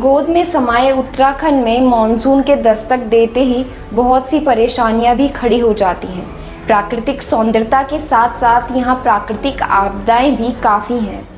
गोद में समाये उत्तराखंड में मानसून के दस्तक देते ही बहुत सी परेशानियां भी खड़ी हो जाती हैं। प्राकृतिक सौंदर्यता के साथ साथ यहाँ प्राकृतिक आपदाएं भी काफ़ी हैं।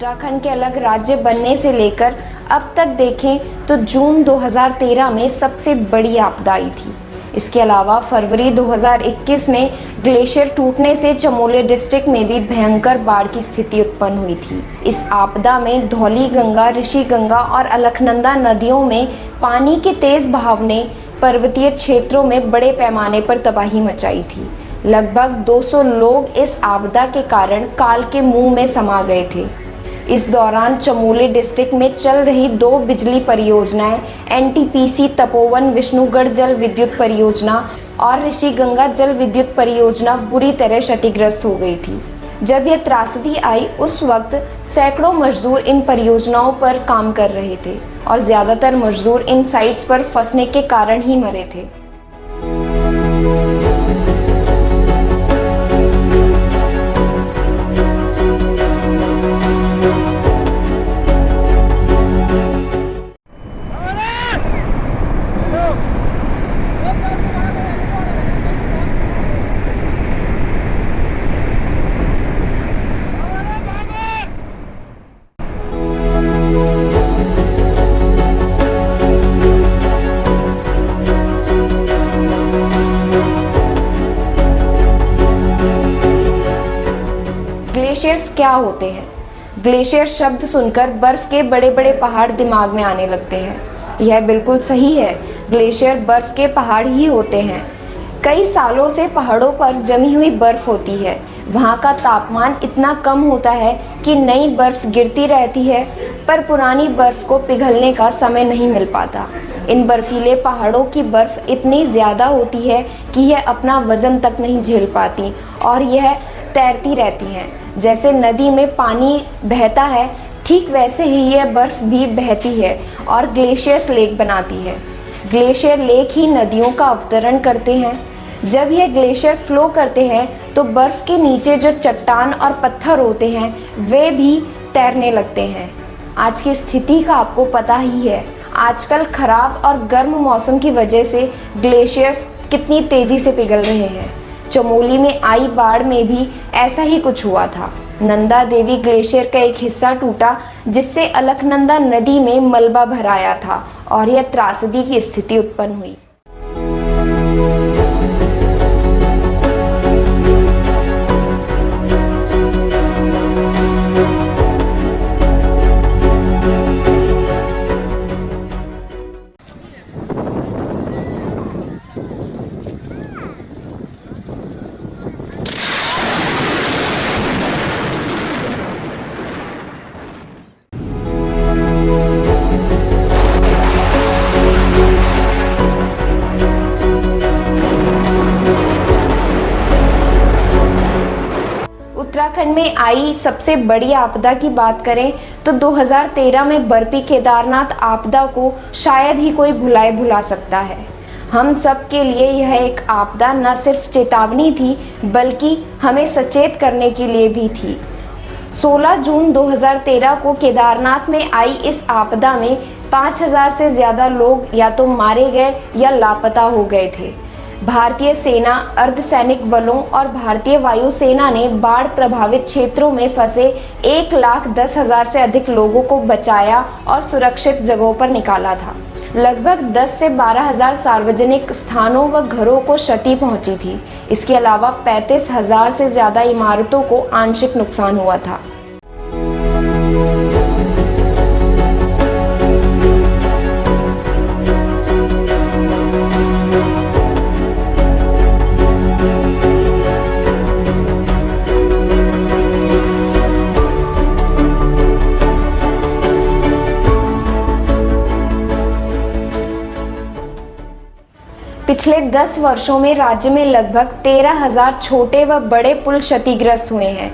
उत्तराखंड के अलग राज्य बनने से लेकर अब तक देखें तो जून 2013 में सबसे बड़ी आपदा आई थी। इसके अलावा फरवरी 2021 में ग्लेशियर टूटने से चमोली डिस्ट्रिक्ट में भी भयंकर बाढ़ की स्थिति उत्पन्न हुई थी। इस आपदा में धौली गंगा, ऋषि गंगा और अलकनंदा नदियों में पानी के तेज बहाव ने पर्वतीय क्षेत्रों में बड़े पैमाने पर तबाही मचाई थी। लगभग 200 लोग इस आपदा के कारण काल के मुंह में समा गए थे। इस दौरान चमोली डिस्ट्रिक्ट में चल रही 2 बिजली परियोजनाएं एनटीपीसी तपोवन विष्णुगढ़ जल विद्युत परियोजना और ऋषि गंगा जल विद्युत परियोजना बुरी तरह क्षतिग्रस्त हो गई थी। जब यह त्रासदी आई उस वक्त सैकड़ों मजदूर इन परियोजनाओं पर काम कर रहे थे और ज़्यादातर मजदूर इन साइट्स पर फंसने के कारण ही मरे थे। ग्लेशियर्स क्या होते हैं? ग्लेशियर शब्द सुनकर बर्फ के बड़े बड़े पहाड़ दिमाग में आने लगते हैं। यह बिल्कुल सही है, ग्लेशियर बर्फ के पहाड़ ही होते हैं। कई सालों से पहाड़ों पर जमी हुई बर्फ होती है। वहाँ का तापमान इतना कम होता है कि नई बर्फ गिरती रहती है, पर पुरानी बर्फ को पिघलने का समय नहीं मिल पाता। इन बर्फीले पहाड़ों की बर्फ इतनी ज़्यादा होती है कि यह अपना वज़न तक नहीं झेल पाती और यह तैरती रहती हैं। जैसे नदी में पानी बहता है, ठीक वैसे ही यह बर्फ़ भी बहती है और ग्लेशियर्स लेक बनाती है। ग्लेशियर लेक ही नदियों का अवतरण करते हैं। जब यह ग्लेशियर फ्लो करते हैं तो बर्फ़ के नीचे जो चट्टान और पत्थर होते हैं वे भी तैरने लगते हैं। आज की स्थिति का आपको पता ही है। आजकल ख़राब और गर्म मौसम की वजह से ग्लेशियर्स कितनी तेज़ी से पिघल रहे हैं। चमोली में आई बाढ़ में भी ऐसा ही कुछ हुआ था। नंदा देवी ग्लेशियर का एक हिस्सा टूटा जिससे अलकनंदा नदी में मलबा भर आया था और यह त्रासदी की स्थिति उत्पन्न हुई। उत्तराखंड में आई सबसे बड़ी आपदा की बात करें तो 2013 में बर्फी केदारनाथ आपदा को शायद ही कोई भुला सकता है। हम सब के लिए यह एक आपदा न सिर्फ चेतावनी थी बल्कि हमें सचेत करने के लिए भी थी। 16 जून 2013 को केदारनाथ में आई इस आपदा में 5000 से ज़्यादा लोग या तो मारे गए या लापता हो गए थे। भारतीय सेना, अर्धसैनिक बलों और भारतीय वायुसेना ने बाढ़ प्रभावित क्षेत्रों में फंसे 1,10,000 से अधिक लोगों को बचाया और सुरक्षित जगहों पर निकाला था। लगभग 10 से 12,000 सार्वजनिक स्थानों व घरों को क्षति पहुंची थी। इसके अलावा 35,000 से ज़्यादा इमारतों को आंशिक नुकसान हुआ था। पिछले 10 वर्षों में राज्य में लगभग 13,000 छोटे व बड़े पुल क्षतिग्रस्त हुए हैं।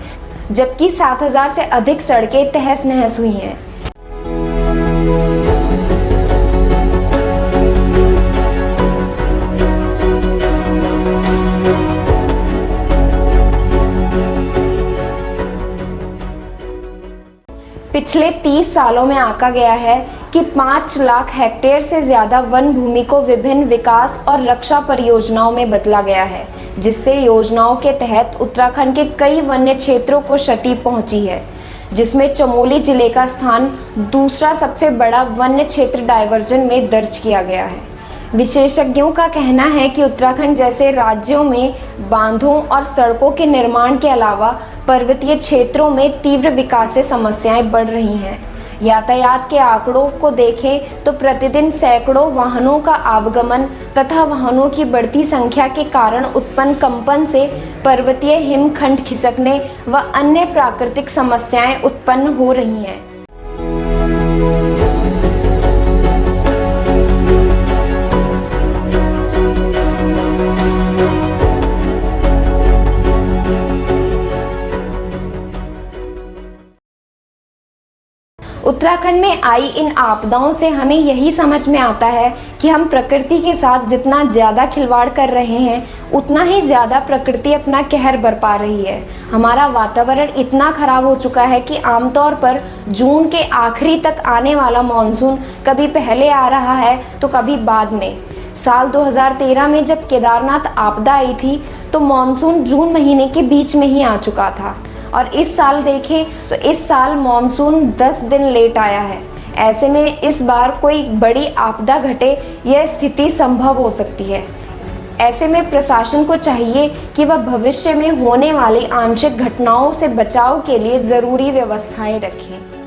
जबकि 7,000 से अधिक सड़कें तहस नहस हुई हैं। पिछले 30 सालों में आंका गया है कि 5 लाख हेक्टेयर से ज़्यादा वन भूमि को विभिन्न विकास और रक्षा परियोजनाओं में बदला गया है, जिससे योजनाओं के तहत उत्तराखंड के कई वन्य क्षेत्रों को क्षति पहुंची है, जिसमें चमोली जिले का स्थान दूसरा सबसे बड़ा वन्य क्षेत्र डायवर्जन में दर्ज किया गया है। विशेषज्ञों का कहना है कि उत्तराखंड जैसे राज्यों में बांधों और सड़कों के निर्माण के अलावा पर्वतीय क्षेत्रों में तीव्र विकास समस्याएं बढ़ रही हैं। यातायात के आंकड़ों को देखें तो प्रतिदिन सैकड़ों वाहनों का आवागमन तथा वाहनों की बढ़ती संख्या के कारण उत्पन्न कंपन से पर्वतीय हिमखंड खिसकने व अन्य प्राकृतिक समस्याएं उत्पन्न हो रही हैं। उत्तराखंड में आई इन आपदाओं से हमें यही समझ में आता है कि हम प्रकृति के साथ जितना ज़्यादा खिलवाड़ कर रहे हैं, उतना ही ज़्यादा प्रकृति अपना कहर बरपा रही है। हमारा वातावरण इतना खराब हो चुका है कि आमतौर पर जून के आखिरी तक आने वाला मानसून कभी पहले आ रहा है तो कभी बाद में। साल 2013 में जब केदारनाथ आपदा आई थी तो मानसून जून महीने के बीच में ही आ चुका था, और इस साल देखें तो इस साल मानसून 10 दिन लेट आया है। ऐसे में इस बार कोई बड़ी आपदा घटे यह स्थिति संभव हो सकती है। ऐसे में प्रशासन को चाहिए कि वह भविष्य में होने वाली आंशिक घटनाओं से बचाव के लिए ज़रूरी व्यवस्थाएं रखें।